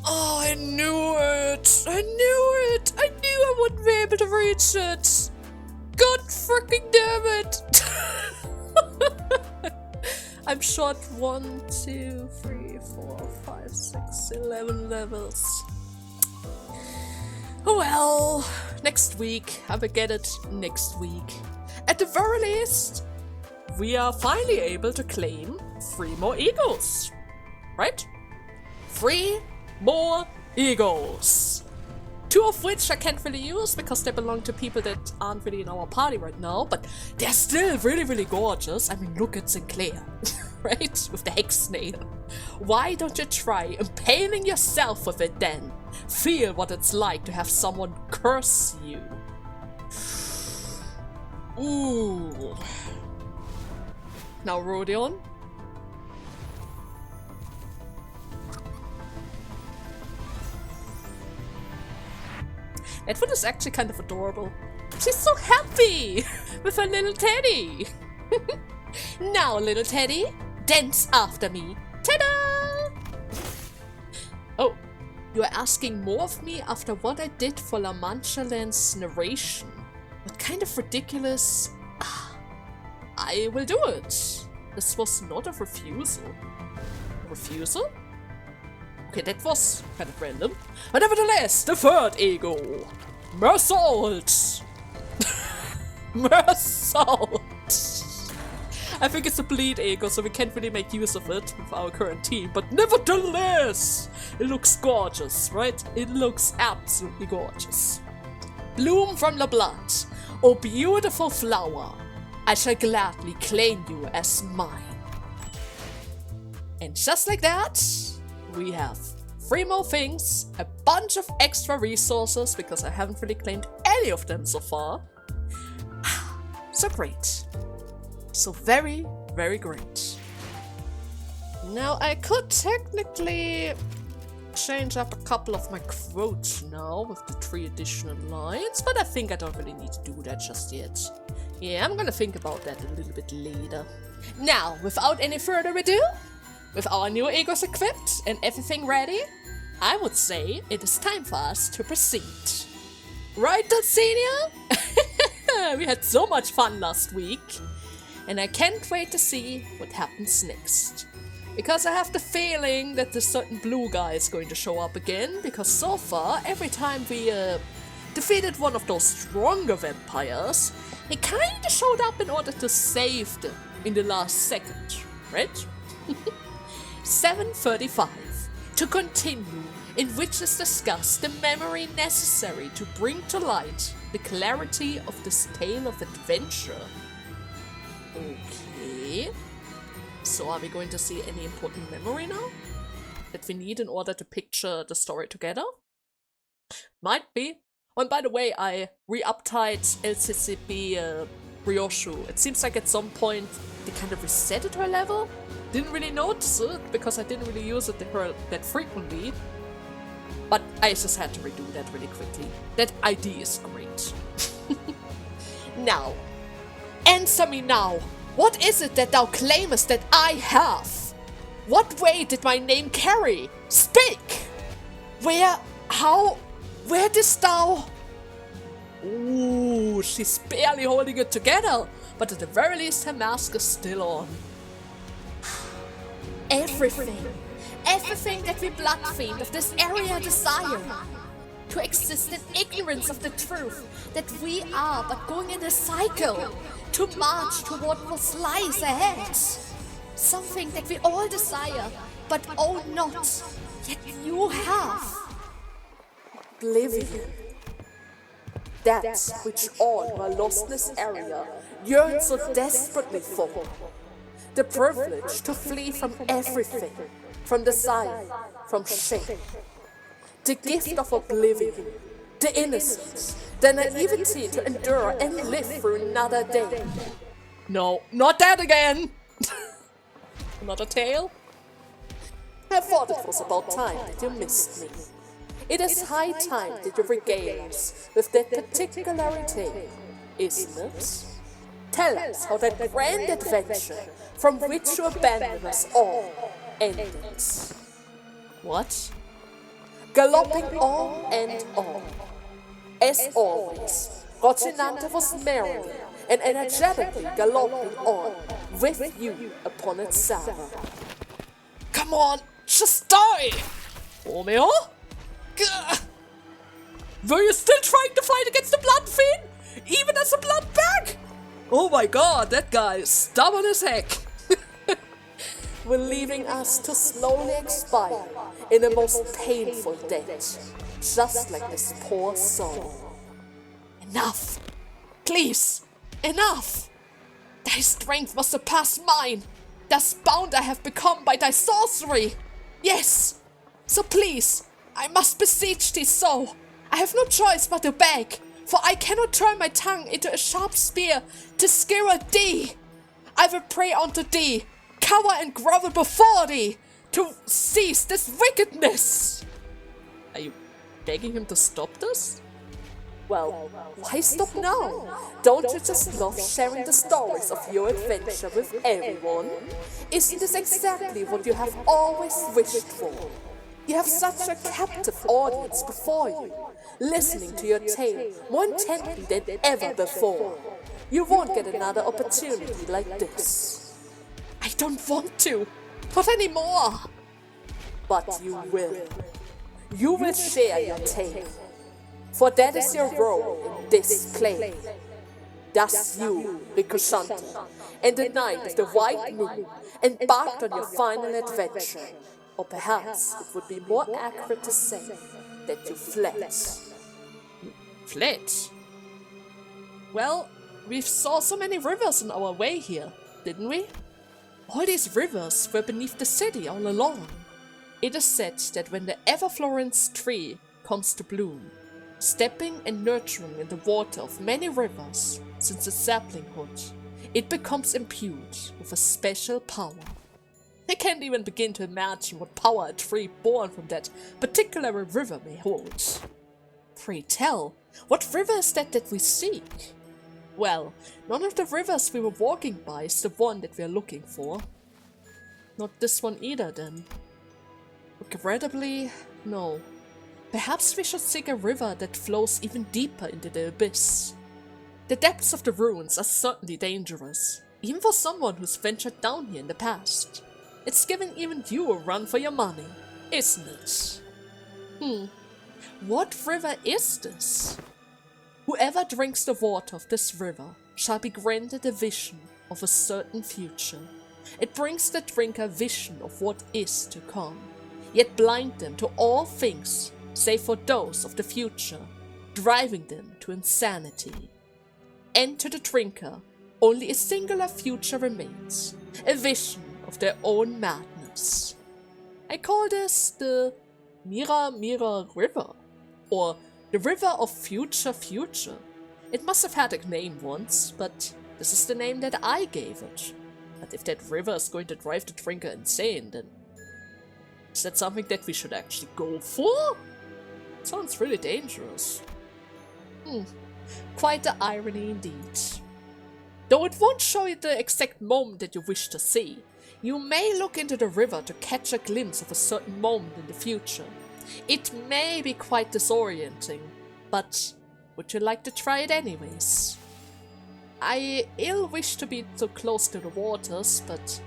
Oh, I knew it! I knew it! I knew I wouldn't be able to reach it! God freaking damn it! I'm short 1, 2, 3, 4, 5, 6, 11 levels. Oh well, next week. I will get it next week. At the very least, we are finally able to claim 3 more egos. Right? 3 more egos. 2 of which I can't really use because they belong to people that aren't really in our party right now, but they're still really, really gorgeous. I mean, look at Sinclair, right? With the hex snail. Why don't you try impaling yourself with it then? Feel what it's like to have someone curse you. Ooh. Now, Rodion. That one is actually kind of adorable. She's so happy with her little teddy. Now, little teddy, dance after me. Ta-da! Oh, you are asking more of me after what I did for La Mancha Land's narration. What kind of ridiculous... I will do it. This was not a refusal. A refusal? Okay, that was kind of random. But nevertheless, the 3rd ego. Mersault! Mersault! I think it's a bleed ego, so we can't really make use of it with our current team. But nevertheless, it looks gorgeous, right? It looks absolutely gorgeous. Bloom from the blood, oh beautiful flower. I shall gladly claim you as mine. And just like that, we have 3 more things, a bunch of extra resources, because I haven't really claimed any of them so far. So great. So very, very great. Now I could technically change up a couple of my quotes now with the 3 additional lines, but I think I don't really need to do that just yet. Yeah, I'm gonna think about that a little bit later. Now, without any further ado, with our new egos equipped and everything ready, I would say it is time for us to proceed. Right, Dulcinea? We had so much fun last week, and I can't wait to see what happens next. Because I have the feeling that this certain blue guy is going to show up again, because so far, every time we defeated one of those stronger vampires, he kinda showed up in order to save them in the last second, right? 7:35. To continue, in which is discussed the memory necessary to bring to light the clarity of this tale of adventure. Okay. So are we going to see any important memory now that we need in order to picture the story together? Might be. Oh, and by the way, I re-uptied LCCB Ryoshu. It seems like at some point they kind of resetted her level. Didn't really notice it because I didn't really use it that frequently. But I just had to redo that really quickly. That ID is great. Now, answer me now. What is it that thou claimest that I have? What weight did my name carry? Speak! Where didst thou... Ooh, she's barely holding it together, but at the very least her mask is still on. Everything that we blood fiend of this area desire. To exist in ignorance of the truth that we are but going in a cycle. To march toward what lies ahead. Something that we all desire, but own not, yet you have. Oblivion. That which all who are lost in this area yearn so desperately for. The privilege to flee from everything, from desire, from shame. The gift of oblivion, the innocence, the naivety to endure and live through another day. No, not that again! Another tale? I thought it was about time that you missed me. It is high time that you regale us with that particular tale, isn't it? Tell us how that grand adventure from which you abandoned us all ended. What? galloping on and on. As always, Rocinante was merrily and energetically galloping on with you upon its saddle. Come on, just die! Romeo? Gah! Were you still trying to fight against the Blood Fiend? Even as a blood bag? Oh my god, that guy is stubborn as heck. We're leaving us to slowly expire in the most painful death, just like this poor soul. Enough! Please, enough! Thy strength must surpass mine! Thus bound I have become by thy sorcery! Yes! So please, I must beseech thee so! I have no choice but to beg, for I cannot turn my tongue into a sharp spear to skewer thee! I will pray unto thee, cower and grovel before thee, to cease this wickedness! Are you begging him to stop this? Well, why stop now? Don't you just love sharing the stories of your adventure with everyone? Isn't this exactly what you have always wished for? You have such a captive audience before you, listening to your tale more intently than ever before. You won't get another opportunity like this. I don't want to, not anymore. But you will. You will share your tale. For that is your role in this play. Thus you, Ricocante, and the night of the white moon, embarked on your final adventure. Or perhaps it would be more accurate to say that you fled. Fled? Well, we saw so many rivers on our way here, didn't we? All these rivers were beneath the city all along. It is said that when the ever-Florence tree comes to bloom, stepping and nurturing in the water of many rivers since its saplinghood, it becomes imbued with a special power. I can't even begin to imagine what power a tree born from that particular river may hold. Pray tell, what river is that we seek? Well, none of the rivers we were walking by is the one that we are looking for. Not this one either, then. Regrettably, no. Perhaps we should seek a river that flows even deeper into the abyss. The depths of the ruins are certainly dangerous, even for someone who's ventured down here in the past. It's giving even you a run for your money, isn't it? What river is this? Whoever drinks the water of this river shall be granted a vision of a certain future. It brings the drinker vision of what is to come, yet blind them to all things save for those of the future, driving them to insanity. And to the drinker, only a singular future remains, a vision of their own madness. I call this the Mira Mira River, or the River of Future. It must have had a name once, but this is the name that I gave it. But if that river is going to drive the drinker insane, then is that something that we should actually go for? Sounds really dangerous. Quite the irony indeed. Though it won't show you the exact moment that you wish to see, you may look into the river to catch a glimpse of a certain moment in the future. It may be quite disorienting, but would you like to try it anyways? I ill wish to be so close to the waters, but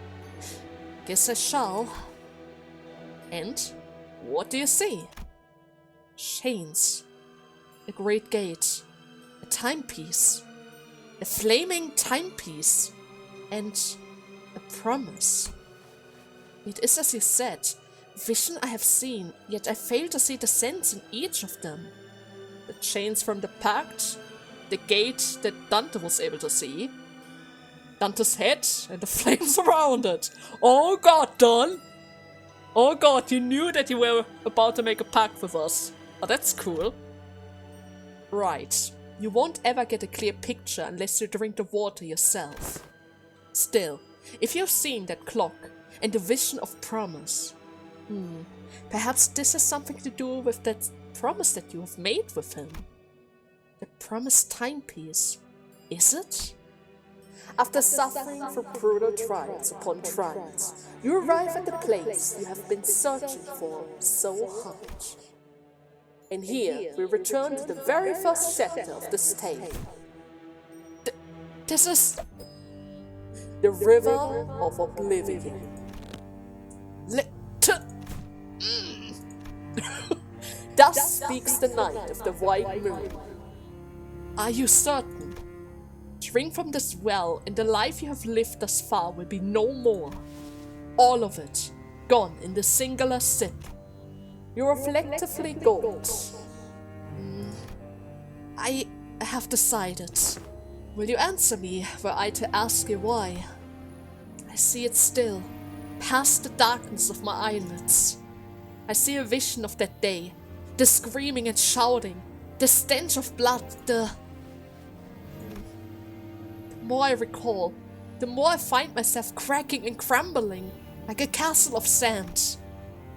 guess I shall. And what do you see? Chains, a great gate, a timepiece, a flaming timepiece, and a promise. It is as you said, vision I have seen, yet I fail to see the sense in each of them. The chains from the pact, the gate that Dante was able to see, Dante's head, and the flames around it. Oh god, Don! Oh god, you knew that you were about to make a pact with us. Oh, that's cool. Right, you won't ever get a clear picture unless you drink the water yourself. Still, if you've seen that clock and the vision of promise, perhaps this has something to do with that promise that you have made with him. The promised timepiece, is it? After suffering through brutal trials upon trials, you arrive at the place you have been searching for so hard. And here we return to the very first chapter of this tale. This is the River of Oblivion. Thus speaks the night of the white moon. Are you certain? Drink from this well, and the life you have lived thus far will be no more. All of it, gone in the singular sip. You reflectively gulped. I have decided. Will you answer me were I to ask you why? I see it still, past the darkness of my eyelids. I see a vision of that day, the screaming and shouting, the stench of blood, the more I recall, the more I find myself cracking and crumbling like a castle of sand.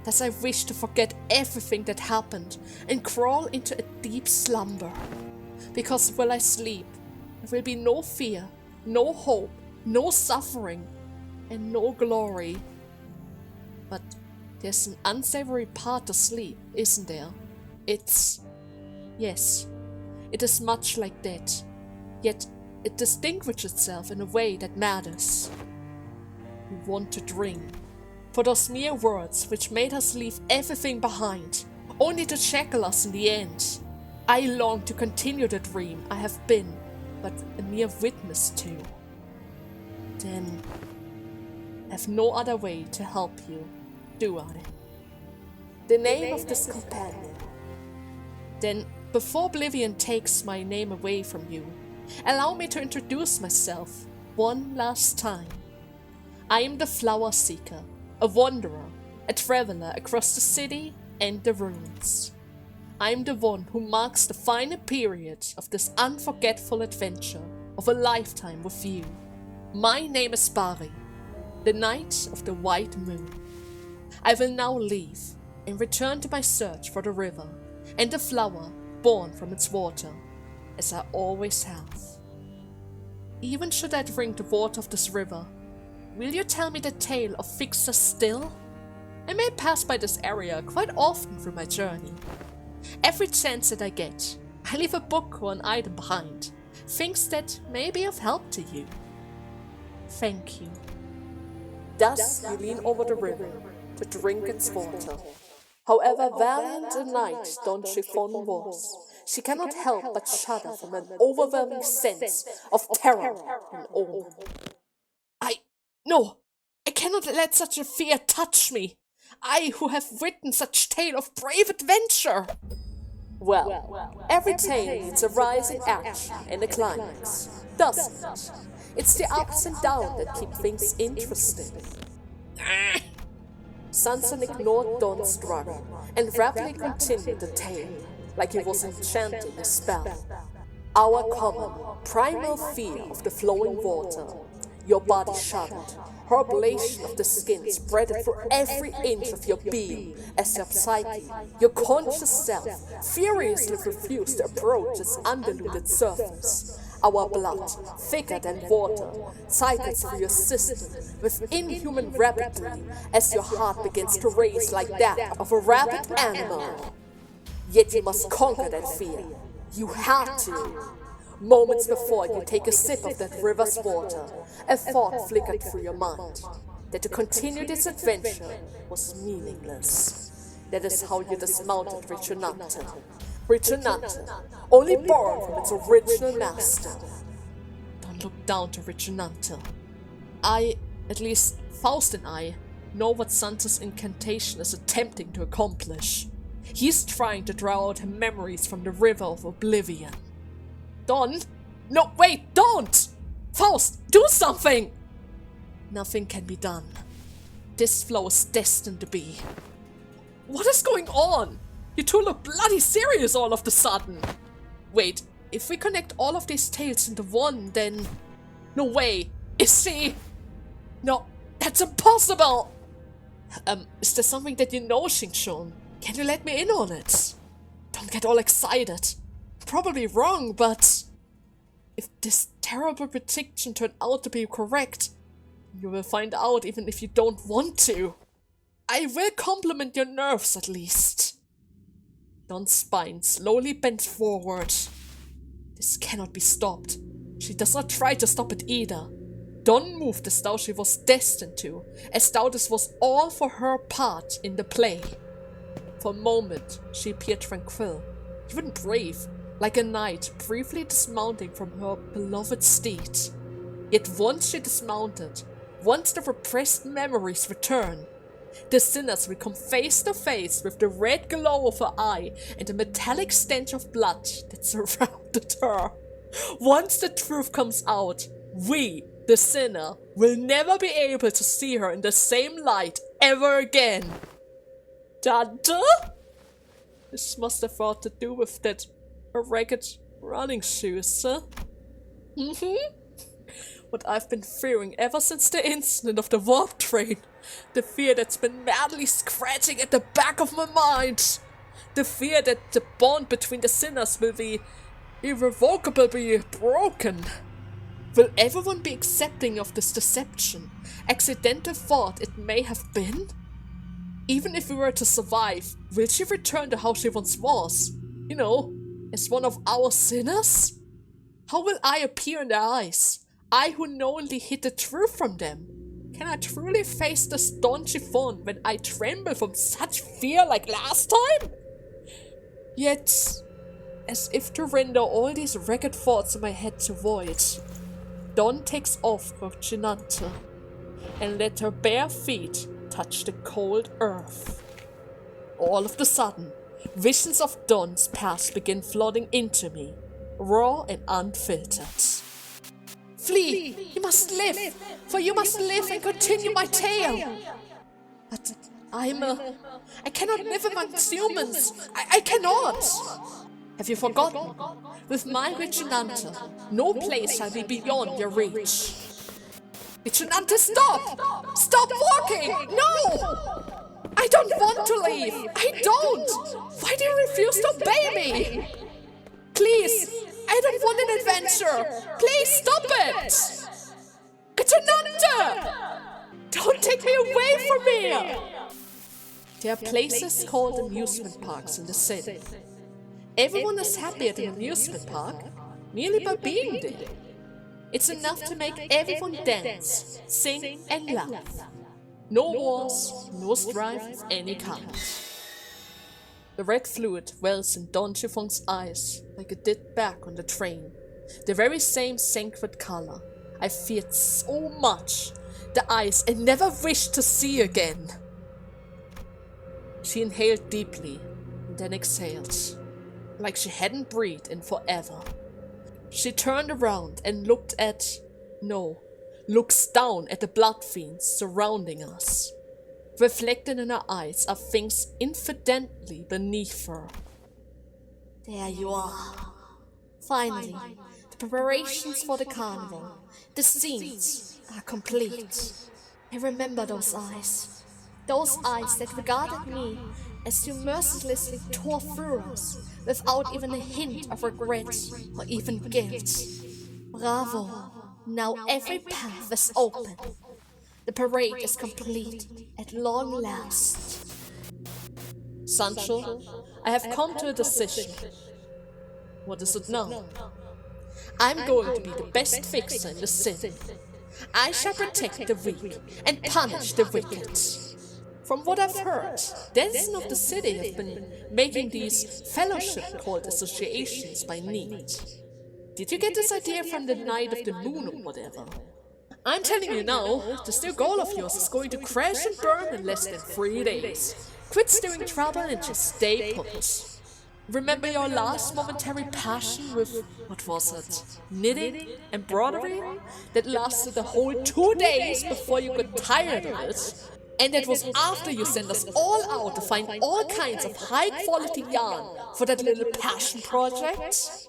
Thus I wish to forget everything that happened and crawl into a deep slumber. Because while I sleep, there will be no fear, no hope, no suffering, and no glory. But there's an unsavory part to sleep, isn't there? Yes, it is much like that. Yet it distinguishes itself in a way that matters. We want to drink. For those mere words which made us leave everything behind, only to shackle us in the end. I long to continue the dream I have been but a mere witness to. Then I have no other way to help you, do I? The name of this companion. Then, before Oblivion takes my name away from you, allow me to introduce myself one last time. I am the Flower Seeker, a wanderer, a traveler across the city and the ruins. I am the one who marks the final period of this unforgettable adventure of a lifetime with you. My name is Bari, the Night of the White Moon. I will now leave and return to my search for the river and the flower born from its water, as I always have. Even should I drink the water of this river, will you tell me the tale of Fixer still? I may pass by this area quite often through my journey. Every chance that I get, I leave a book or an item behind, things that may be of help to you. Thank you. Thus you lean over the river to drink its water. However valiant a knight Don Chiffon was, she cannot help but shudder from an overwhelming sense of terror and awe. No, I cannot let such a fear touch me. I who have written such tale of brave adventure. Well, every tale needs a rise in action and a climax, doesn't it? It's the ups and downs that keep things interesting. Sanson ignored Don's struggle and rapidly continued the tale, like he was enchanting a spell. Our common, primal fear of the flowing water. Your body shuddered. Her ablation of the skin spread through every inch of your being as your psyche, your conscious self, furiously refused to approach its undiluted surface. Our blood, thicker than water, cycles through your system with inhuman rapidity as your heart begins to race like that of a rabid animal. Yet you must conquer that fear. You had to. Moments before you take a sip of that river's water, a thought flickered through your mind, that to continue this adventure was meaningless. That is how you dismounted Ricionante. Ricionante, only born from its original master. Don't look down to Ricionante. At least Faust and I, know what Santa's incantation is attempting to accomplish. He's trying to draw out her memories from the River of Oblivion. Don? No, wait, don't! Faust, do something! Nothing can be done. This flow is destined to be. What is going on? You two look bloody serious all of a sudden. Wait, if we connect all of these tales into one, then... No way! Is she... No, that's impossible! Is there something that you know, Xingshun? Can you let me in on it? Don't get all excited. Probably wrong, but... If this terrible prediction turned out to be correct, you will find out even if you don't want to. I will compliment your nerves at least. Dawn's spine slowly bent forward. This cannot be stopped. She does not try to stop it either. Dawn moved as though she was destined to, as though this was all for her part in the play. For a moment, she appeared tranquil, even brave, like a knight briefly dismounting from her beloved steed. Yet once she dismounted, once the repressed memories return, the sinners will come face to face with the red glow of her eye and the metallic stench of blood that surrounded her. Once the truth comes out, we, the sinner, will never be able to see her in the same light ever again. Dante? This must have ought to do with that ragged running shoes, huh? What I've been fearing ever since the incident of the warp train. The fear that's been madly scratching at the back of my mind. The fear that the bond between the sinners will be irrevocably broken. Will everyone be accepting of this deception, accidental thought it may have been? Even if we were to survive, will she return to how she once was? You know, as one of our sinners? How will I appear in their eyes? I who knowingly hid the truth from them. Can I truly face the stone chiffon when I tremble from such fear like last time? Yet, as if to render all these ragged thoughts in my head to void, Dawn takes off her chinanta and let her bare feet touch the cold earth. All of a sudden, visions of Dawn's past begin flooding into me, raw and unfiltered. Flee! You must live! For you must live and continue my tale! But I cannot live amongst humans! I cannot! Have you forgotten? With my Viginante, no place shall be beyond your reach. Viginante, stop! Stop walking! No! I don't want to leave! I don't! Why do you refuse to obey me? Please! I don't want an adventure! Please stop it! Viginante! Don't take me away from here! There are places called amusement parks in the city. Everyone is happy at an amusement park, merely by being there. It's enough to make everyone dance, sing and laugh. No wars, no strife of any kind. The red fluid wells in Don Chiffon's eyes like it did back on the train. The very same sacred color I feared so much, the eyes I never wished to see again. She inhaled deeply and then exhaled, like she hadn't breathed in forever. She turned around and looks down at the blood fiends surrounding us. Reflected in her eyes are things infinitely beneath her. There you are. Finally, the preparations for the carnival, the scenes are complete. I remember those eyes that regarded me as you mercilessly tore through us without even a hint of regret or even guilt. Bravo! Now every path is open. The parade is complete at long last. Sancho, I have come to a decision. What is it now? I'm going to be the best fixer in the city. I shall protect the weak and punish the wicked. From what I've heard, denizens of the city have been making these fellowship-called associations by need. Did you get this idea from the Night of the Moon or whatever? I'm telling you now, this new goal of yours is going to crash and burn in less than 3 days. Quit stirring trouble and just stay put. Remember your last momentary passion with, what was it, knitting, embroidery? That lasted the whole 2 days before you got tired of it. And that was after you sent us all out to find all kinds of high-quality yarn for that little passion project.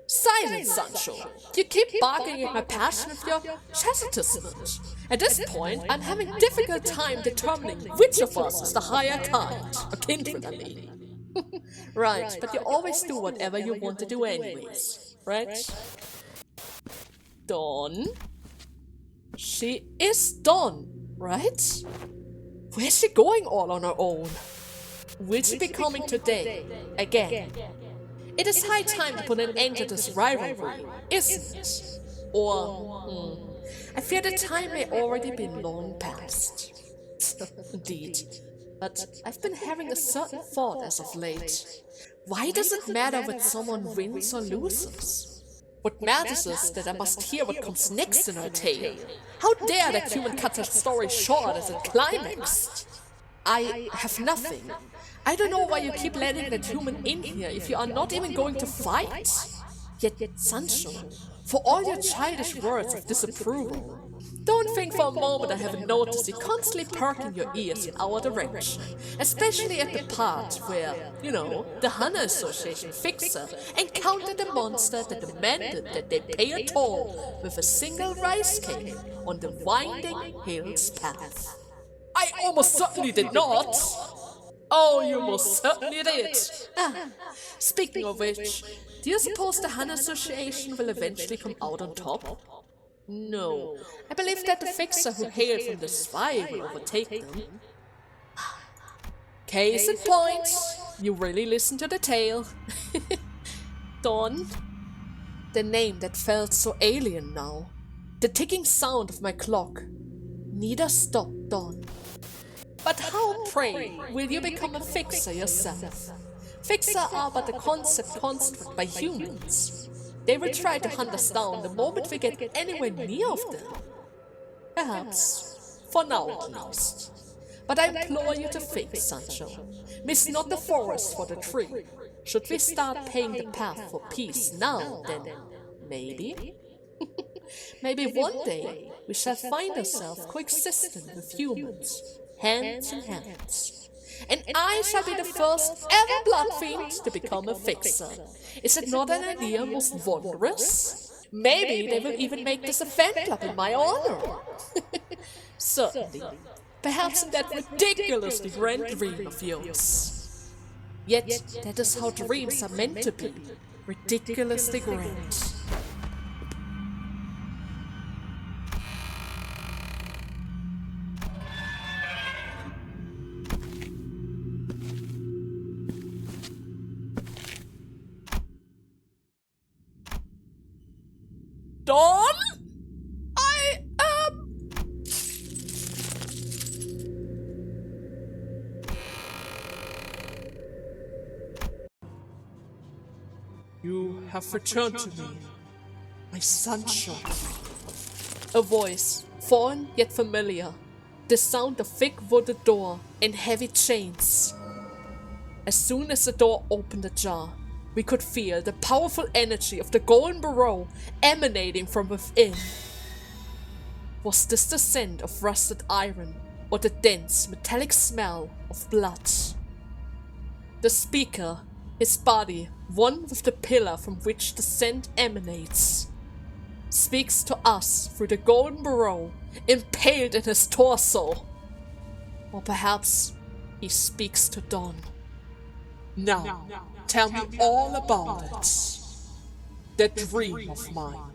Silence, Sancho. You keep barking at my passion with your chastisement. At this point, I'm having a difficult time determining which of us is the higher kind, or kindred, I mean. Right, but you always do whatever you want to do anyways, right? Dawn? She is Dawn, right? Where's she going all on her own? Will she be coming today? Again? It is high time to put an end to this rivalry, isn't it? Or, I fear the time may already be long past. Indeed. But I've been having a certain thought as of late. Why does it matter whether someone wins or loses? What matters is that I must hear what comes next in her tale. How dare that human cut her story short as it climaxed? I have nothing. I don't know why you keep letting that human in here if you are not even going to fight. Yet, Sancho, for all your childish words of disapproval, don't think for a moment I haven't noticed you constantly perking your ears in our direction, especially at the part where, the Hana Association fixer encountered a monster that demanded that they pay a toll with a single rice cake on the winding hills path. I almost certainly did not! Oh, you most certainly did! Speaking of which, do you suppose the Hana Association will eventually come out on top? No, I believe that the fixer who hailed from the sky will overtake them. Case in point, you really listened to the tale. Dawn? The name that felt so alien now. The ticking sound of my clock. Neither stopped, Dawn. But how, pray, will you become a fixer yourself? Fixer are but a concept constructed by humans. They will try to hunt us down the moment we get anywhere near of them. Perhaps, for now at least. But I implore you to think, Sancho. Miss not the forest for the tree. Should we start paying the path for peace now, then maybe? Maybe one day we shall find ourselves coexisting with humans, hands in hands. And I shall be the first ever blood fiend to become a fixer. Is it not an idea most wondrous? Maybe they will even make this a fan club in my honor. Certainly. Perhaps in that ridiculously grand dream of yours. Yet, that is how dreams are meant to be. Ridiculously grand. Dawn? You have returned to me, my Sancho. A voice, foreign yet familiar. The sound of thick wooded door and heavy chains. As soon as the door opened ajar, we could feel the powerful energy of the Golden Barrow emanating from within. Was this the scent of rusted iron, or the dense metallic smell of blood? The speaker, his body one with the pillar from which the scent emanates, speaks to us through the Golden Barrow impaled in his torso. Or perhaps he speaks to Dawn. Now, tell me all about it. That dream of mine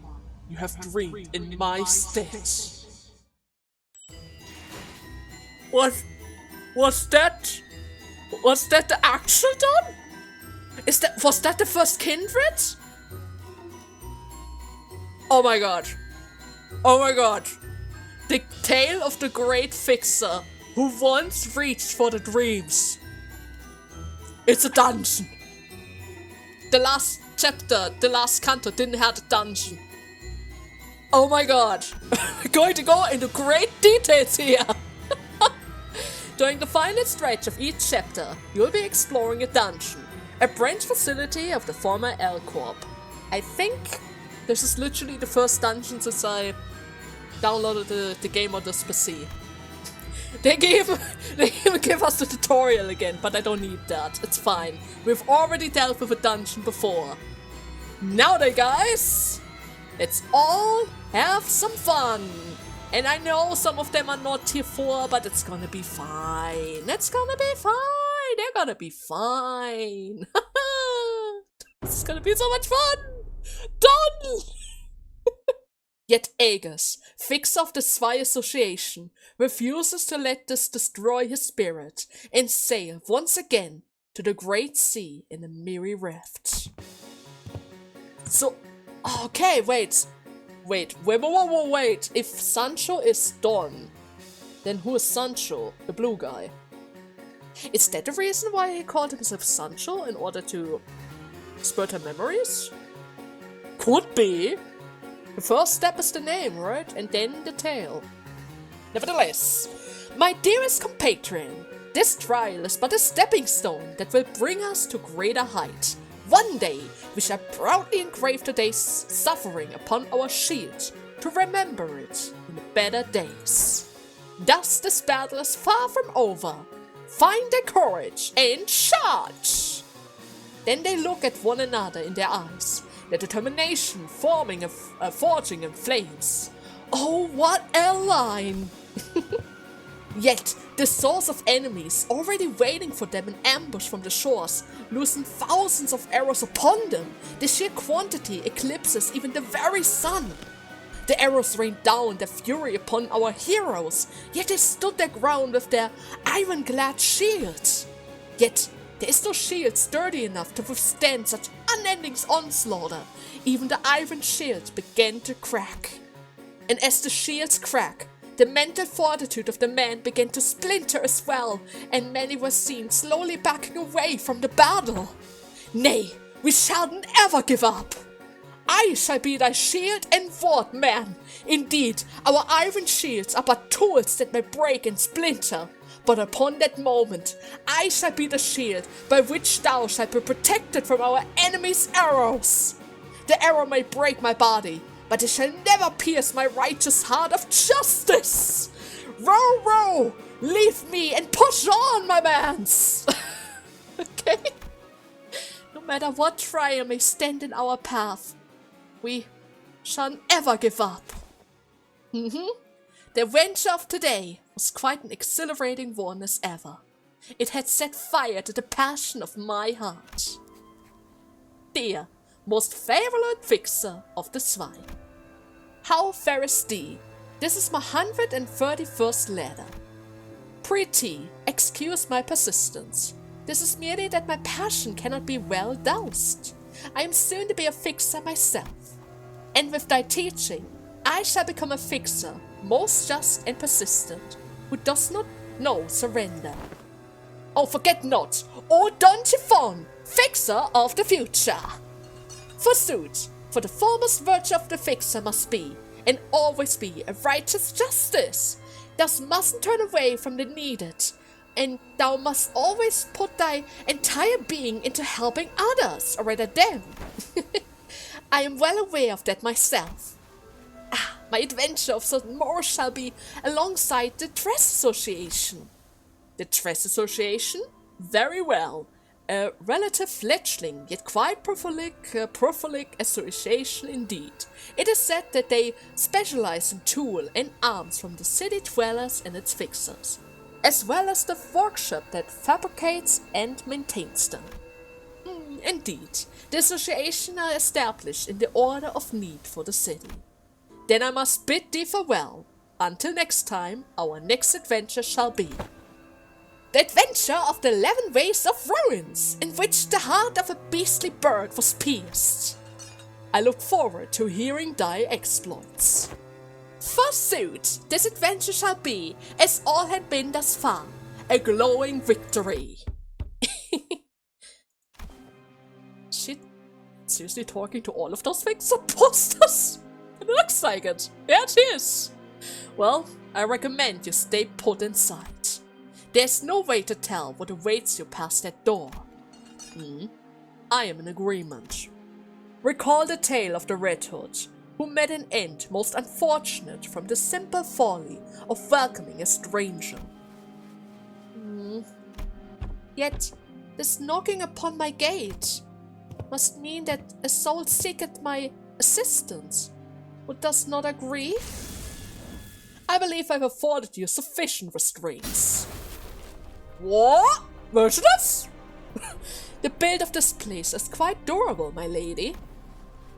you have dreamed in my stead. Was that the actual Dawn? Was that the first kindred? Oh my god. Oh my god. The tale of the great fixer who once reached for the dreams. It's a dungeon. The last chapter, the last canto didn't have a dungeon. Oh my god. We're going to go into great details here. During the final stretch of each chapter, you'll be exploring a dungeon, a branch facility of the former L Corp. I think this is literally the first dungeon since I downloaded the game on this PC. They even give us the tutorial again, but I don't need that. It's fine. We've already dealt with a dungeon before. Now then, guys, let's all have some fun. And I know some of them are not tier 4, but it's gonna be fine. It's gonna be fine. They're gonna be fine. This is gonna be so much fun. Done. Yet Aegis, fixer of the Zwei Association, refuses to let this destroy his spirit and sail once again to the great sea in a merry rift. So, okay, wait. If Sancho is Don, then who is Sancho, the blue guy? Is that the reason why he called himself Sancho, in order to spurt her memories? Could be. The first step is the name, right? And then the tale. Nevertheless, my dearest compatriot, this trial is but a stepping stone that will bring us to greater height. One day, we shall proudly engrave today's suffering upon our shield to remember it in the better days. Thus this battle is far from over. Find their courage and charge! Then they look at one another in their eyes, their determination forging in flames. Oh, what a line! Yet, the source of enemies already waiting for them in ambush from the shores, loosen thousands of arrows upon them. The sheer quantity eclipses even the very sun. The arrows rained down their fury upon our heroes, yet they stood their ground with their iron-clad shields. Yet, there is no shield sturdy enough to withstand such unending onslaught. Even the iron shield began to crack. And as the shields crack, the mental fortitude of the man began to splinter as well, and many were seen slowly backing away from the battle. Nay, we shall never give up. I shall be thy shield and ward, man. Indeed, our iron shields are but tools that may break and splinter. But upon that moment, I shall be the shield by which thou shalt be protected from our enemies' arrows. The arrow may break my body, but it shall never pierce my righteous heart of justice. Row, row, leave me and push on, my mans. Okay? No matter what trial may stand in our path, we shall never give up. The adventure of today was quite an exhilarating one as ever. It had set fire to the passion of my heart. Dear, most favorite fixer of the Zwei, how fares thee? This is my 131st letter. Pretty, excuse my persistence. This is merely that my passion cannot be well doused. I am soon to be a fixer myself. And with thy teaching, I shall become a fixer, most just and persistent, who does not know surrender. Oh, forget not, O Don Chiffon, fixer of the future! Forsooth, for the foremost virtue of the fixer must be, and always be, a righteous justice. Thou mustn't turn away from the needed, and thou must always put thy entire being into helping others, or rather them. I am well aware of that myself. My adventure of certain more shall be alongside the Dress Association. The Dress Association? Very well. A relative fledgling, yet quite prolific association indeed. It is said that they specialize in tool and arms from the city dwellers and its fixers, as well as the workshop that fabricates and maintains them. Indeed, the association are established in the order of need for the city. Then I must bid thee farewell. Until next time, our next adventure shall be the adventure of the 11 Ways of Ruins, in which the heart of a beastly bird was pierced. I look forward to hearing thy exploits. Forsooth, this adventure shall be, as all had been thus far, a glowing victory. Shit, seriously talking to all of those fixer posters? It looks like it. Yeah, it is. Well, I recommend you stay put inside. There's no way to tell what awaits you past that door. I am in agreement. Recall the tale of the Red Hood, who met an end most unfortunate from the simple folly of welcoming a stranger. Yet, this knocking upon my gate must mean that a soul seeketh my assistance. Who does not agree? I believe I've afforded you sufficient restraints. What? Merchandise? The build of this place is quite durable, my lady.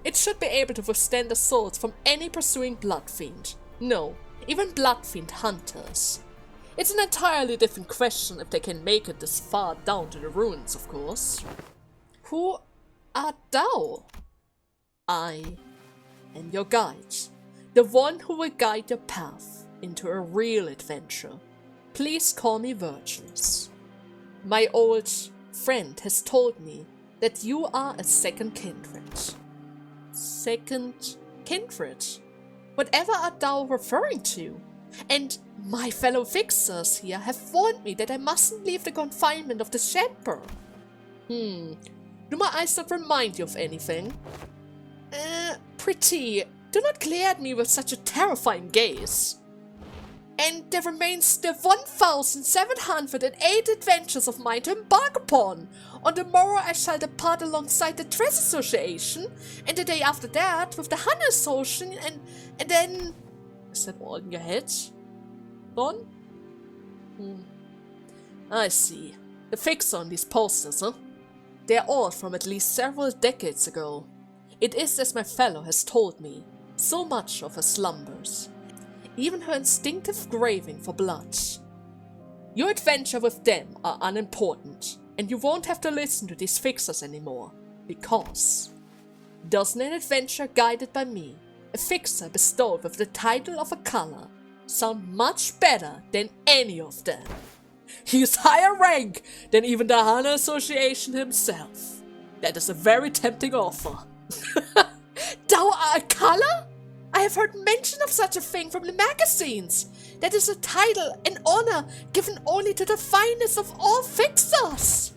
It should be able to withstand assaults from any pursuing Bloodfiend. No, even Bloodfiend hunters. It's an entirely different question if they can make it this far down to the ruins, of course. Who art thou? I am your guide, the one who will guide your path into a real adventure. Please call me Virtuous. My old friend has told me that you are a second kindred. Second kindred? Whatever art thou referring to? And my fellow fixers here have warned me that I mustn't leave the confinement of the chamber. Do my eyes not remind you of anything? Pretty. Do not glare at me with such a terrifying gaze. And there remains the 1,708 adventures of mine to embark upon. On the morrow I shall depart alongside the Dress Association, and the day after that with the Hunter Association, and then... Is that all in your head? Don? I see. The fixer on these posters, huh? They are all from at least several decades ago. It is as my fellow has told me, so much of her slumbers. Even her instinctive craving for blood. Your adventure with them are unimportant, and you won't have to listen to these fixers anymore, because doesn't an adventure guided by me, a fixer bestowed with the title of a color, sound much better than any of them? He is higher rank than even the Hunter Association himself. That is a very tempting offer. Thou art a color? I have heard mention of such a thing from the magazines. That is a title and honor given only to the finest of all fixers.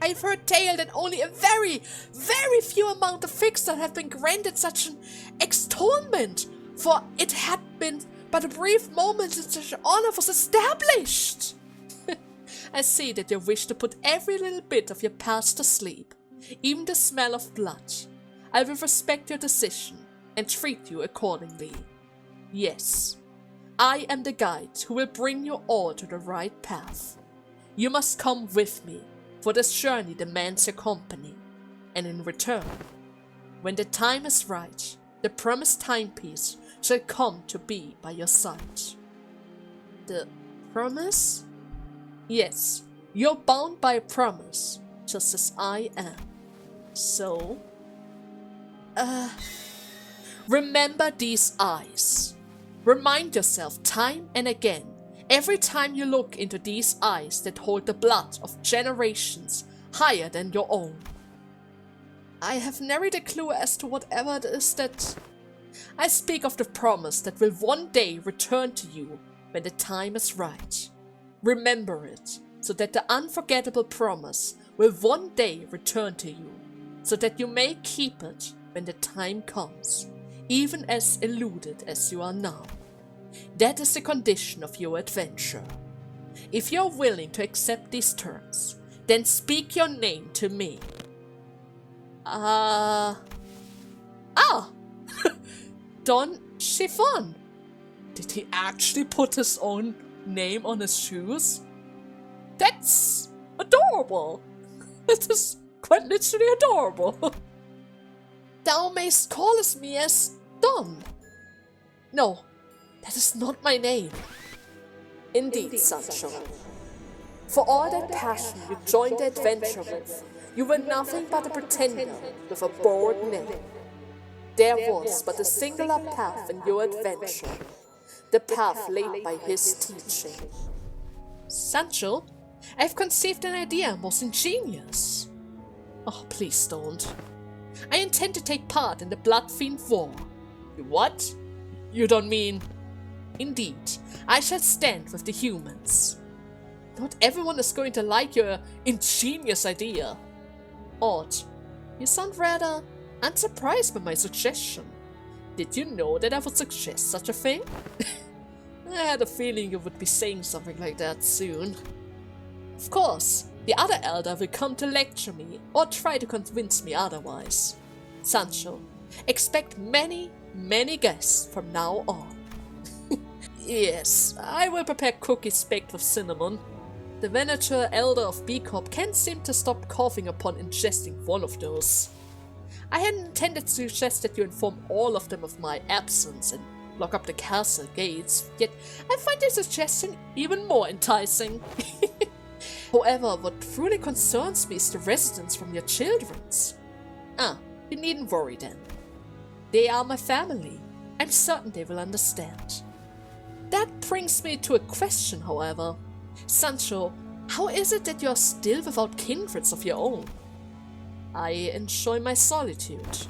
I have heard tale that only a very, very few amount of fixers have been granted such an extolment, for it had been but a brief moment since such honor was established. I see that you wish to put every little bit of your past to sleep, even the smell of blood. I will respect your decision and treat you accordingly. Yes, I am the guide who will bring you all to the right path. You must come with me, for this journey demands your company, and in return, when the time is right, the promised timepiece shall come to be by your side. The promise? Yes, you're bound by a promise, just as I am. So, remember these eyes. Remind yourself time and again, every time you look into these eyes that hold the blood of generations higher than your own. I have nary a clue as to whatever it is that... I speak of the promise that will one day return to you when the time is right. Remember it, so that the unforgettable promise will one day return to you, so that you may keep it when the time comes, even as eluded as you are now. That is the condition of your adventure. If you are willing to accept these terms, then speak your name to me. Don Chiffon. Did he actually put his own name on his shoes? That's adorable. It is quite literally adorable. Thou mayst call me as Don. No, that is not my name. Indeed, Sancho. For all that passion you joined the adventure with, you were nothing but a pretender with a bored name. There was but a singular path in your adventure, the path laid by his teaching. Sancho, I have conceived an idea most ingenious. Oh, please don't. I intend to take part in the Bloodfiend War. What? You don't mean... Indeed, I shall stand with the humans. Not everyone is going to like your ingenious idea. Odd, you sound rather unsurprised by my suggestion. Did you know that I would suggest such a thing? I had a feeling you would be saying something like that soon. Of course, the other elder will come to lecture me or try to convince me otherwise. Sancho, expect many, many guests from now on. Yes, I will prepare cookies baked with cinnamon. The Venator Elder of B Corp can't seem to stop coughing upon ingesting one of those. I hadn't intended to suggest that you inform all of them of my absence and lock up the castle gates, yet I find your suggestion even more enticing. However, what truly concerns me is the residence from your children's. You needn't worry then. They are my family. I'm certain they will understand. That brings me to a question, however. Sancho, how is it that you are still without kindreds of your own? I enjoy my solitude.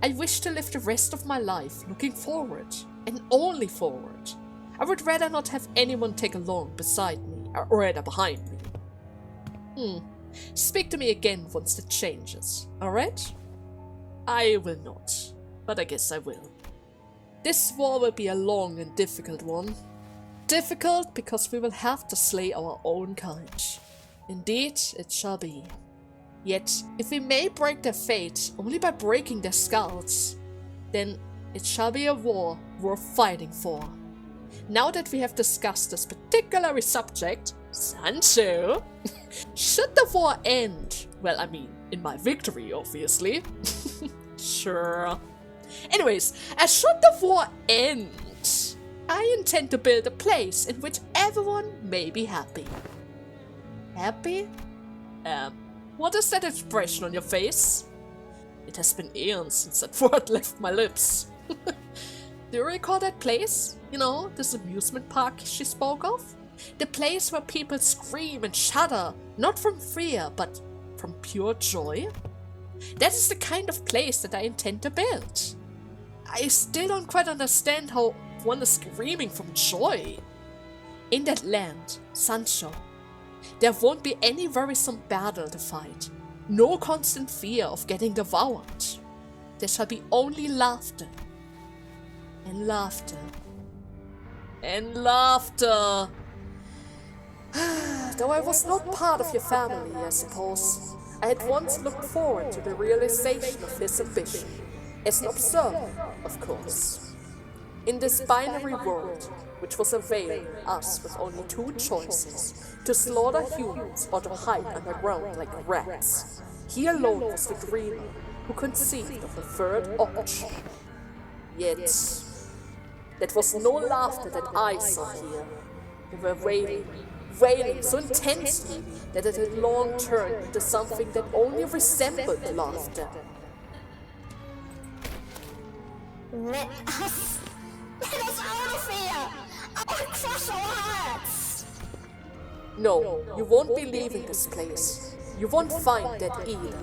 I wish to live the rest of my life looking forward, and only forward. I would rather not have anyone take along beside me, or rather behind me. Speak to me again once that changes, alright? I will not, but I guess I will. This war will be a long and difficult one. Difficult because we will have to slay our own kind. Indeed, it shall be. Yet, if we may break their fate only by breaking their skulls, then it shall be a war worth fighting for. Now that we have discussed this particular subject, Sancho, should the war end, well, I mean, in my victory, obviously. Sure. Anyways, as should the war end, I intend to build a place in which everyone may be happy. Happy? What is that expression on your face? It has been eons since that word left my lips. Do you recall that place? You know, this amusement park she spoke of? The place where people scream and shudder, not from fear, but from pure joy? That is the kind of place that I intend to build. I still don't quite understand how one is screaming from joy. In that land, Sancho, there won't be any worrisome battle to fight, no constant fear of getting devoured. There shall be only laughter. And laughter. And laughter. Though I was not part of your family, I suppose, I had once looked forward to the realization of this ambition. As an observer, of course. In this binary world, which was availing us with only two choices, to slaughter humans or to hide underground like rats, he alone was the dreamer who conceived of the third option. Yet, that was no laughter that I saw here. They were wailing so intensely that it had long turned into something that only resembled laughter. Let us out of here! Or crush our hearts! No, you won't be leaving this place. You won't find that either.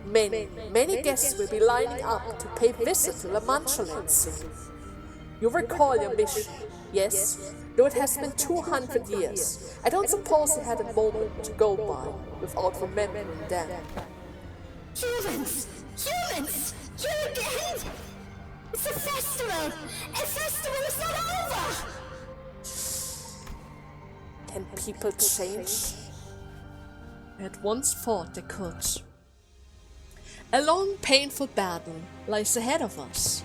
Many guests will be lining up to pay visit to La Mancha soon. You recall your mission, yes? Though it has been 200 years, I don't suppose you had a moment to go by without remembering them. Humans! Humans! You again! It's a festival! A festival is not over! Can people change? I had once thought they could. A long, painful battle lies ahead of us.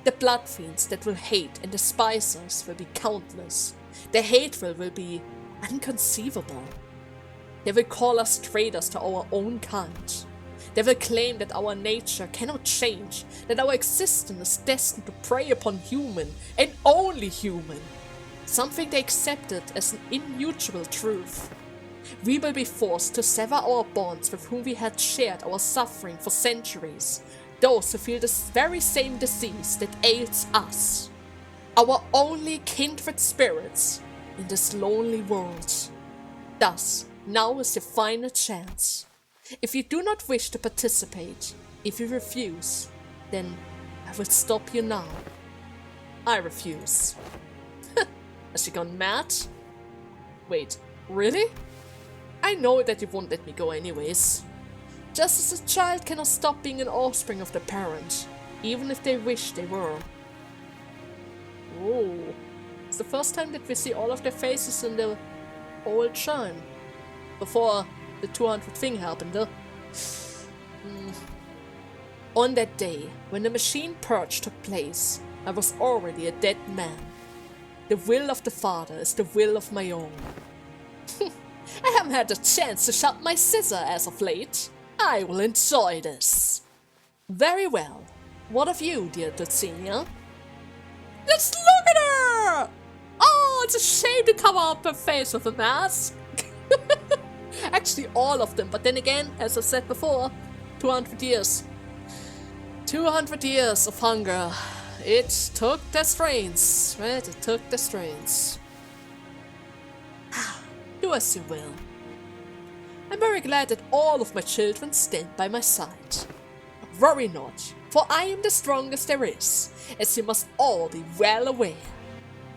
The blood fiends that will hate and despise us will be countless. Their hatred will be inconceivable. They will call us traitors to our own kind. They will claim that our nature cannot change, that our existence is destined to prey upon human, and only human. Something they accepted as an immutable truth. We will be forced to sever our bonds with whom we had shared our suffering for centuries, those who feel the very same disease that ails us. Our only kindred spirits in this lonely world. Thus, now is your final chance. If you do not wish to participate, if you refuse, then I will stop you now. I refuse. Has she gone mad? Wait, really? I know that you won't let me go anyways. Just as a child cannot stop being an offspring of their parent, even if they wish they were. Oh, it's the first time that we see all of their faces in the old chime. Before the 200th thing happened, huh? On that day, when the machine purge took place, I was already a dead man. The will of the Father is the will of my own. I haven't had a chance to sharpen my scissor as of late. I will enjoy this. Very well. What of you, dear Dulcinea? Let's look at her! Oh, it's a shame to cover up her face with a mask. Actually, all of them. But then again, as I said before, 200 years. 200 years of hunger. It took their strains, right? It took their strains. Do as you will. I'm very glad that all of my children stand by my side. Worry not, for I am the strongest there is, as you must all be well aware.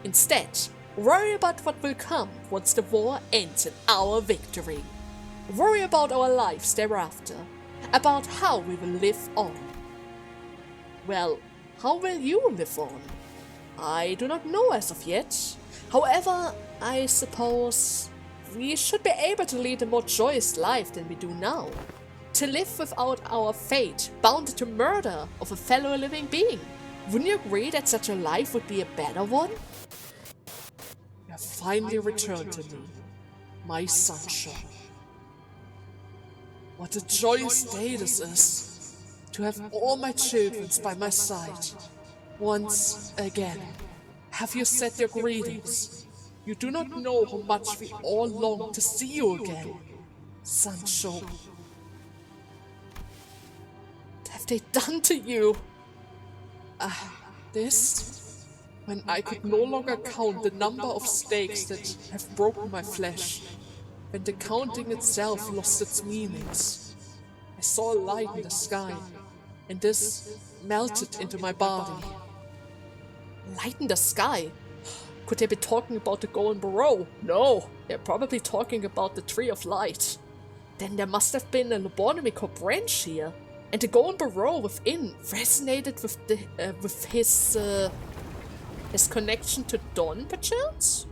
Instead, worry about what will come once the war ends in our victory. Worry about our lives thereafter, about how we will live on. Well, how will you live on? I do not know as of yet. However, I suppose we should be able to lead a more joyous life than we do now. To live without our fate bound to murder of a fellow living being. Wouldn't you agree that such a life would be a better one? You have finally returned to me, my sunshine. What a joyous day this is, to have all my children by my side. Once again, have you said your greetings? You do not know how much we all long to see you again, Sancho. What have they done to you? This? When I could no longer count the number of stakes that have broken my flesh. When the counting itself lost its meanings. I saw a light in the sky, and this melted into my body. Light in the sky? Could they be talking about the Golden Barrow? No, they're probably talking about the Tree of Light. Then there must have been a lobotomy core branch here, and the Golden Barrow within resonated with his connection to Don, perchance?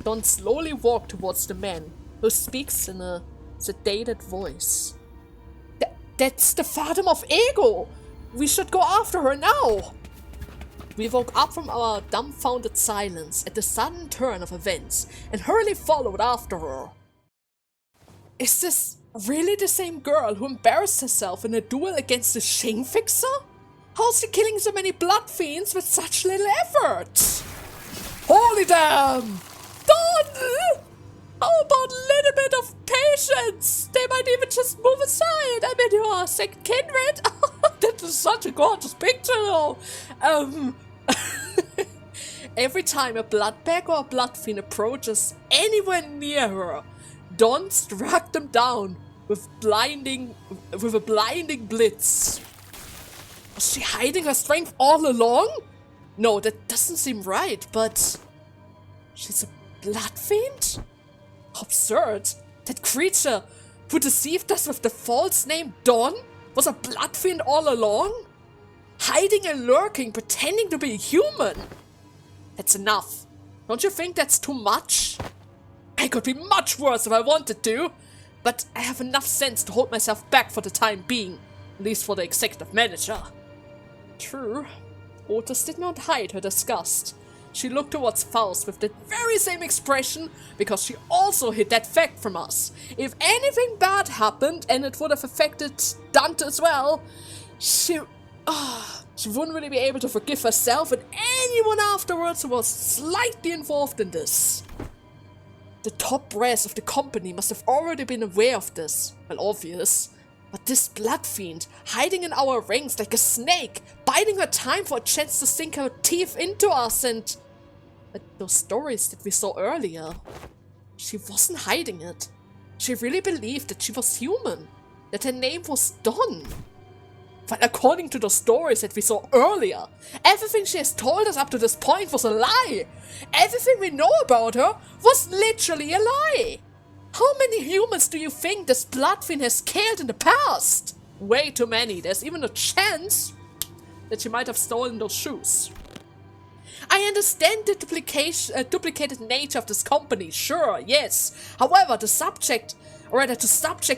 Don slowly walked towards the man, who speaks in a sedated voice. That's the Phantom of Ego! We should go after her now! We woke up from our dumbfounded silence at the sudden turn of events and hurriedly followed after her. Is this really the same girl who embarrassed herself in a duel against the Shing Fixer? How's she killing so many blood fiends with such little effort? Holy damn! Don! How about a little bit of patience? They might even just move aside. I mean, you are second kindred. That is such a gorgeous picture, though. Every time a blood bag or a blood fiend approaches anywhere near her, Dawn struck them down with a blinding blitz. Was she hiding her strength all along? No, that doesn't seem right, but she's a blood fiend? Absurd. That creature who deceived us with the false name Dawn was a blood fiend all along? Hiding and lurking, pretending to be human. That's enough. Don't you think that's too much? I could be much worse if I wanted to, but I have enough sense to hold myself back for the time being, at least for the executive manager. True. Otis did not hide her disgust. She looked towards Faust with the very same expression because she also hid that fact from us. If anything bad happened, and it would have affected Dante as well, she wouldn't really be able to forgive herself and anyone afterwards who was slightly involved in this. The top brass of the company must have already been aware of this. Well, obvious. But this blood fiend, hiding in our ranks like a snake, biding her time for a chance to sink her teeth into us, and those stories that we saw earlier. She wasn't hiding it. She really believed that she was human, that her name was Dawn. But according to the stories that we saw earlier, everything she has told us up to this point was a lie. Everything we know about her was literally a lie. How many humans do you think this blood fiend has killed in the past? Way too many. There's even a chance that she might have stolen those shoes. I understand the duplicated nature of this company, sure, yes. However, to subject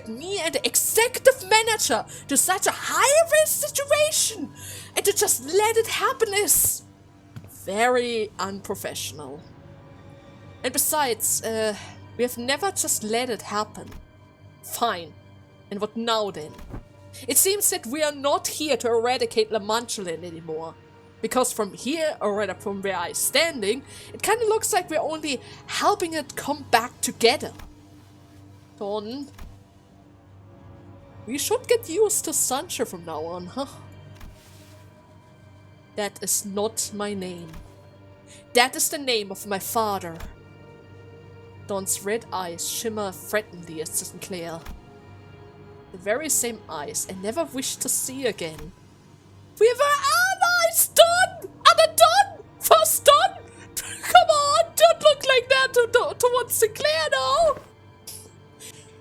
me and the executive manager to such a high-risk situation and to just let it happen is very unprofessional. And besides, we have never just let it happen. Fine. And what now then? It seems that we are not here to eradicate Lamantulan anymore. Because from here, or rather from where I'm standing, it kinda looks like we're only helping it come back together. Don, we should get used to Sancho from now on, huh? That is not my name. That is the name of my father. Don's red eyes shimmer threateningly at Sinclair. The very same eyes I never wish to see again. We were allies, Don! Other Don! First Don! Come on, don't look like that towards Sinclair now!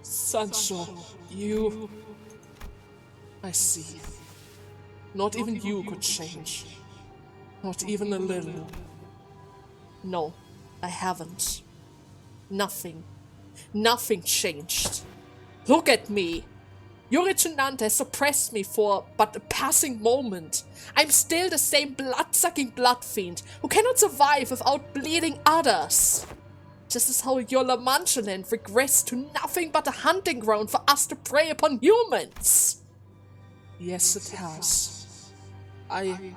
Sancho, you... I see. Not even you could change. Not even a little. No, I haven't. Nothing. Nothing changed. Look at me. Yuritunante has suppressed me for but a passing moment. I'm still the same blood-sucking blood fiend who cannot survive without bleeding others. Just as how your Lamantulan regressed to nothing but a hunting ground for us to prey upon humans. Yes, it has. I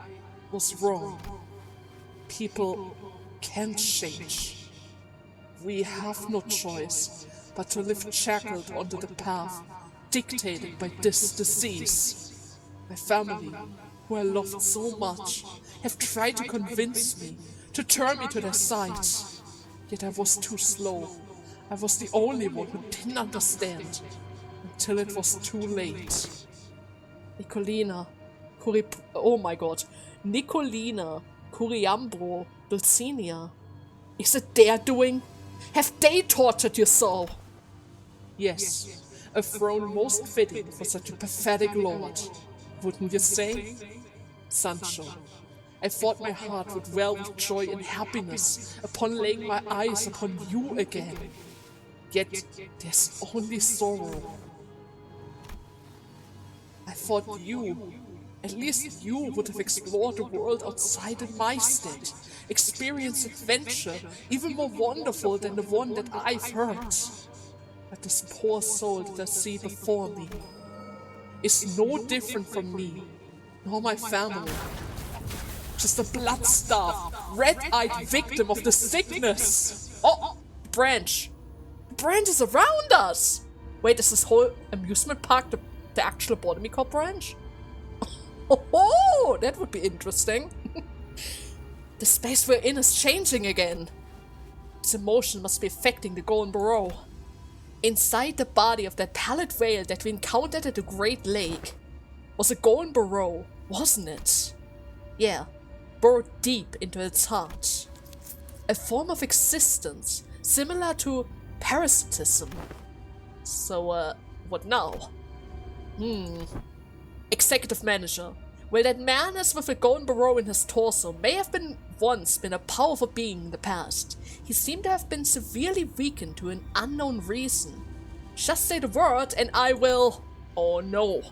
was wrong. People can change. We have no choice but to live shackled onto the path dictated by this disease. My family, who I loved so much, have tried to convince me, to turn me to their side. Yet I was too slow. I was the only one who didn't understand, until it was too late. Nicolina Curiambro, Dulcinea. Is it their doing? Have they tortured you so? Yes, a throne most fitting for such a pathetic lord. Wouldn't you say? Sancho, I thought my heart would well with joy and happiness upon laying my eyes upon you again. Yet there's only sorrow. I thought you, at least you, would have explored the world outside in my stead, experienced adventure even more wonderful than the one that I've heard. But this poor soul that I see before me is no different from me, nor my family. Just a blood-starved, red-eyed victim of the sickness. Oh, Branch. Branch is around us! Wait, is this whole amusement park the actual Botany Corp branch? Oh, that would be interesting. The space we're in is changing again. This emotion must be affecting the Golden Burrow. Inside the body of that pallid whale that we encountered at the Great Lake was a Golden Burrow, wasn't it? Yeah, burrowed deep into its heart. A form of existence similar to parasitism. So, what now? Executive Manager. Well, that man is with a Golden Burrow in his torso may have once been a powerful being in the past. He seemed to have been severely weakened to an unknown reason. Just say the word and I will... Oh no.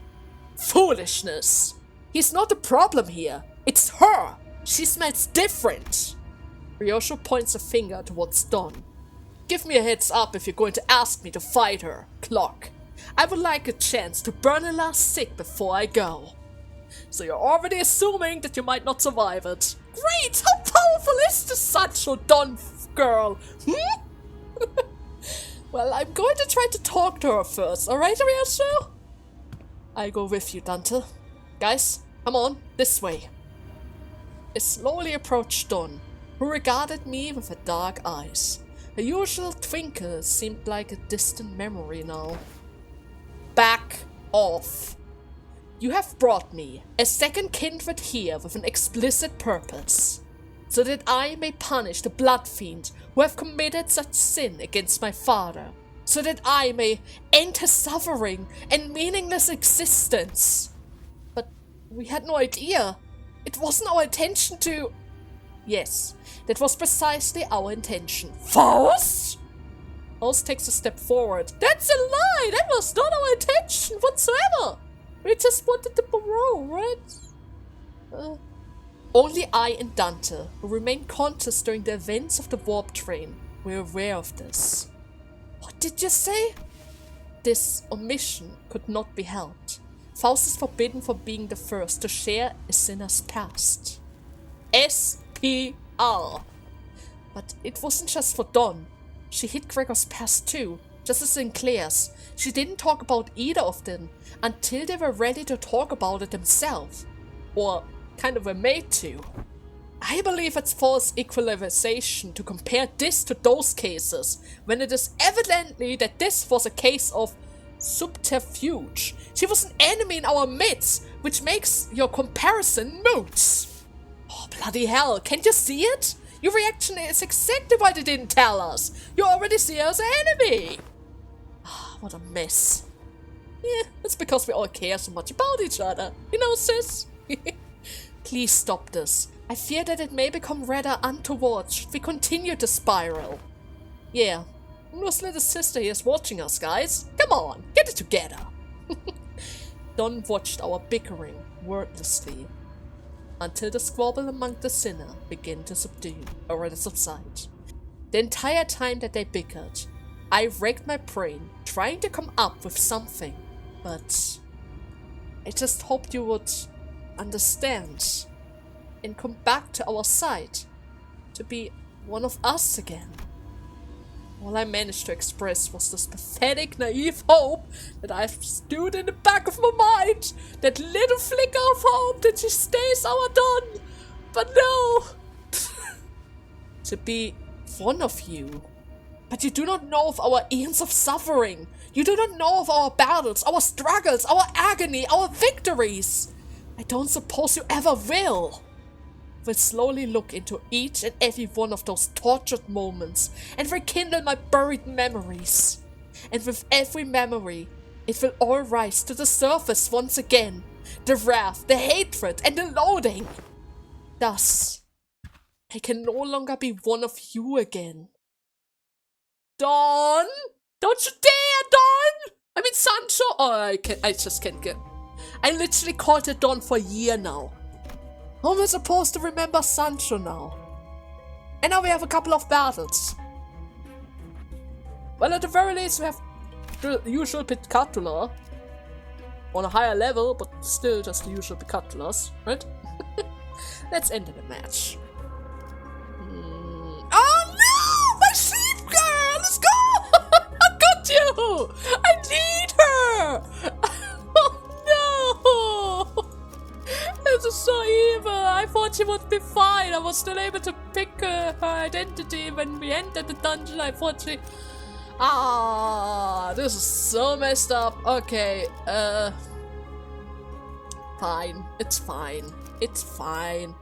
Foolishness. He's not the problem here. It's her. She smells different. Ryosho points a finger towards Don. Give me a heads up if you're going to ask me to fight her, Clock. I would like a chance to burn a last sick before I go. So you're already assuming that you might not survive it. Great! How powerful is this Sancho Don girl? Well, I'm going to try to talk to her first, alright, Ryosho? I go with you, Dante. Guys, come on, this way. I slowly approached Don, who regarded me with her dark eyes. Her usual twinkle seemed like a distant memory now. Back off. You have brought me, a second kindred here with an explicit purpose, so that I may punish the blood fiend who have committed such sin against my father, so that I may end his suffering and meaningless existence. But we had no idea. It wasn't our intention to... Yes, that was precisely our intention. Faust? Faust takes a step forward. That's a lie! That was not our intention whatsoever! We just wanted the Burrow, right? Only I and Dante, who remained conscious during the events of the warp train, were aware of this. What did you say? This omission could not be helped. Faust is forbidden from being the first to share a sinner's past. SPR. But it wasn't just for Dawn. She hid Gregor's past too, just as Sinclair's. She didn't talk about either of them until they were ready to talk about it themselves. Or kind of were made to. I believe it's false equalization to compare this to those cases, when it is evidently that this was a case of subterfuge. She was an enemy in our midst, which makes your comparison moot. Oh, bloody hell, can't you see it? Your reaction is exactly why they didn't tell us. You already see her as an enemy. Oh, what a mess. Yeah, it's because we all care so much about each other. You know, sis? Please stop this. I fear that it may become rather untoward should we continue to spiral. Yeah, Uno's little sister here is watching us, guys. Come on, get it together. Don watched our bickering wordlessly until the squabble among the sinner began to subside. The entire time that they bickered, I racked my brain trying to come up with something, but I just hoped you would understand and come back to our side, to be one of us again. All I managed to express was this pathetic, naive hope that I've stewed in the back of my mind, that little flicker of hope that she stays our Dawn. But no! To be one of you. But you do not know of our eons of suffering. You do not know of our battles, our struggles, our agony, our victories. I don't suppose you ever will. Will slowly look into each and every one of those tortured moments and rekindle my buried memories. And with every memory, it will all rise to the surface once again. The wrath, the hatred, and the loathing. Thus, I can no longer be one of you again. Dawn! Don't you dare, Dawn! I mean, Sancho! Oh, I just can't get... I literally called her Dawn for a year now. How am I supposed to remember Sancho now? And now we have a couple of battles. Well, at the very least, we have the usual Picatula. On a higher level, but still just the usual Picatulas, right? Let's end the match. Oh no! My sheep girl! Let's go! I got you! I need her! Oh no! This is so evil. I thought she would be fine. I was still able to pick her identity when we entered the dungeon. I thought she... Ah, this is so messed up. Okay, fine. It's fine. It's fine.